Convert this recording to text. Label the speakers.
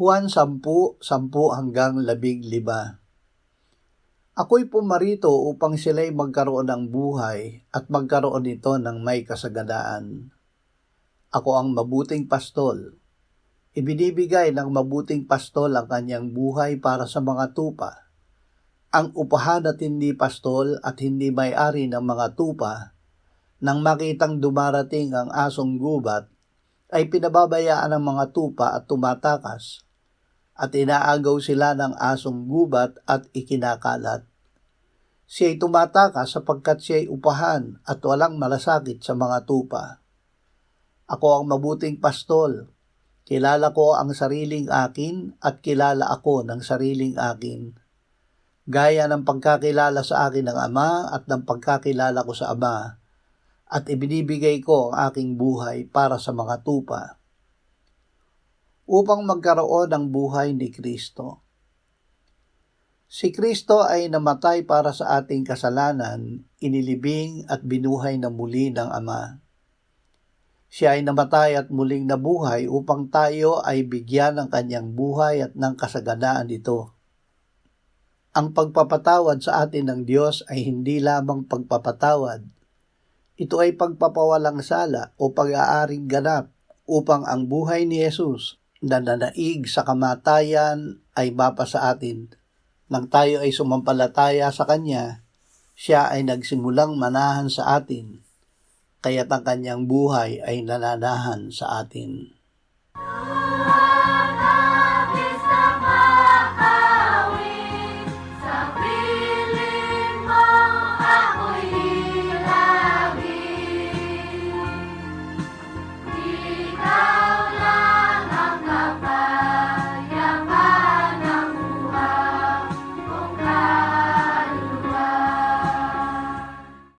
Speaker 1: Juan 10:10-15. Ako'y pumarito upang sila'y magkaroon ng buhay at magkaroon nito ng may kasaganaan. Ako ang mabuting pastol. Ibinibigay ng mabuting pastol ang kanyang buhay para sa mga tupa. Ang upahan at hindi pastol at hindi may-ari ng mga tupa, nang makitang dumarating ang asong gubat, ay pinababayaan ng mga tupa at tumatakas, at inaagaw sila ng asong gubat at ikinakalat. Siya'y tumatakas sapagkat siya'y upahan at walang malasakit sa mga tupa. Ako ang mabuting pastol. Kilala ko ang sariling akin at kilala ako ng sariling akin. Gaya ng pagkakilala sa akin ng Ama at ng pagkakilala ko sa Ama, at ibinibigay ko ang aking buhay para sa mga tupa. Upang magkaroon ng buhay ni Kristo. Si Kristo ay namatay para sa ating kasalanan, inilibing at binuhay na muli ng Ama. Siya ay namatay at muling nabuhay upang tayo ay bigyan ng kanyang buhay at ng kasaganaan nito. Ang pagpapatawad sa atin ng Diyos ay hindi lamang pagpapatawad. Ito ay pagpapawalang sala o pag-aaring ganap upang ang buhay ni Jesus na nanaig sa kamatayan ay mapa sa atin. Nang tayo ay sumampalataya sa Kanya, siya ay nagsimulang manahan sa atin, kaya't ang kanyang buhay ay nananahan sa atin.